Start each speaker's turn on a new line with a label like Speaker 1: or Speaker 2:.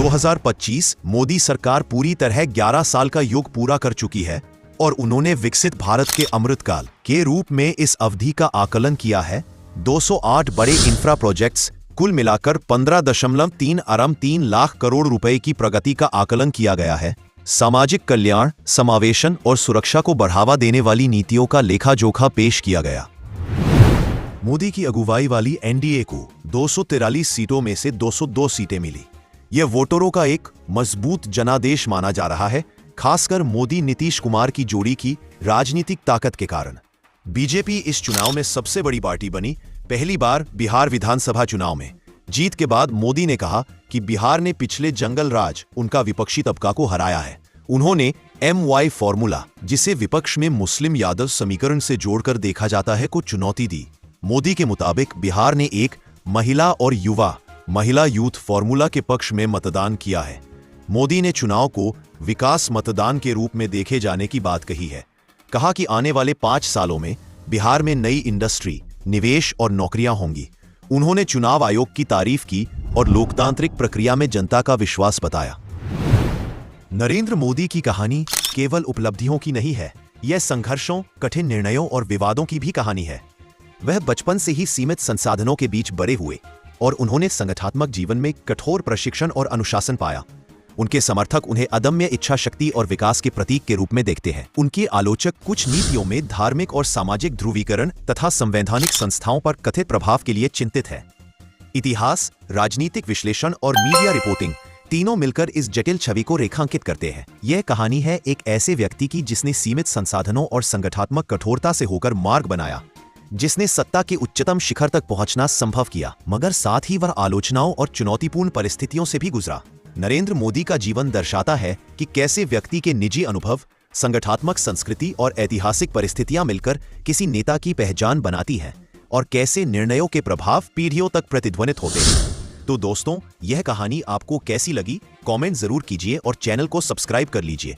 Speaker 1: 2025 मोदी सरकार पूरी तरह 11 साल का युग पूरा कर चुकी है और उन्होंने विकसित भारत के अमृतकाल के रूप में इस अवधि का आकलन किया है। 208 बड़े इंफ्रा प्रोजेक्ट्स, कुल मिलाकर 15.3 अरब 3 लाख करोड़ रुपए की प्रगति का आकलन किया गया है। सामाजिक कल्याण, समावेशन और सुरक्षा को बढ़ावा देने वाली नीतियों का लेखा जोखा पेश किया गया। मोदी की अगुवाई वाली एनडीए को 243 सीटों में से 202 सीटें मिली। यह वोटरों का एक मजबूत जनादेश माना जा रहा है, खासकर मोदी नीतीश कुमार की जोड़ी की राजनीतिक ताकत के कारण। बीजेपी इस चुनाव में सबसे बड़ी पार्टी बनी। पहली बार बिहार विधानसभा चुनाव में जीत के बाद मोदी ने कहा कि बिहार ने पिछले जंगल राज उनका विपक्षी तबका को हराया है। उन्होंने MY फॉर्मूला, जिसे विपक्ष में मुस्लिम यादव समीकरण से जोड़कर देखा जाता है, को चुनौती दी। मोदी के मुताबिक बिहार ने एक महिला और महिला यूथ फॉर्मूला के पक्ष में मतदान किया है। मोदी ने चुनाव को विकास मतदान के रूप में देखे जाने की बात कही है। कहा कि आने वाले 5 सालों में बिहार में नई इंडस्ट्री, निवेश और नौकरियां होंगी। उन्होंने चुनाव आयोग की तारीफ की और लोकतांत्रिक प्रक्रिया में जनता का विश्वास बताया। नरेंद्र मोदी की कहानी केवल उपलब्धियों की नहीं है, यह संघर्षों, कठिन निर्णयों और विवादों की भी कहानी है। वह बचपन से ही सीमित संसाधनों के बीच बड़े हुए और उन्होंने संगठनात्मक जीवन में कठोर प्रशिक्षण और अनुशासन पाया। उनके समर्थक उन्हें अदम्य इच्छा शक्ति और विकास के प्रतीक के रूप में देखते हैं। उनके आलोचक कुछ नीतियों में धार्मिक और सामाजिक ध्रुवीकरण तथा संवैधानिक संस्थाओं पर कथित प्रभाव के लिए चिंतित है। इतिहास, राजनीतिक विश्लेषण और मीडिया रिपोर्टिंग तीनों मिलकर इस जटिल छवि को रेखांकित करते हैं। यह कहानी है एक ऐसे व्यक्ति की जिसने सीमित संसाधनों और संगठनात्मक कठोरता से होकर मार्ग बनाया, जिसने सत्ता के उच्चतम शिखर तक पहुंचना संभव किया, मगर साथ ही वह आलोचनाओं और चुनौतीपूर्ण परिस्थितियों से भी गुजरा। नरेंद्र मोदी का जीवन दर्शाता है कि कैसे व्यक्ति के निजी अनुभव, संगठनात्मक संस्कृति और ऐतिहासिक परिस्थितियां मिलकर किसी नेता की पहचान बनाती हैं और कैसे निर्णयों के प्रभाव पीढ़ियों तक प्रतिध्वनित होते हैं। तो दोस्तों, यह कहानी आपको कैसी लगी? कमेंट जरूर कीजिए और चैनल को सब्सक्राइब कर लीजिए।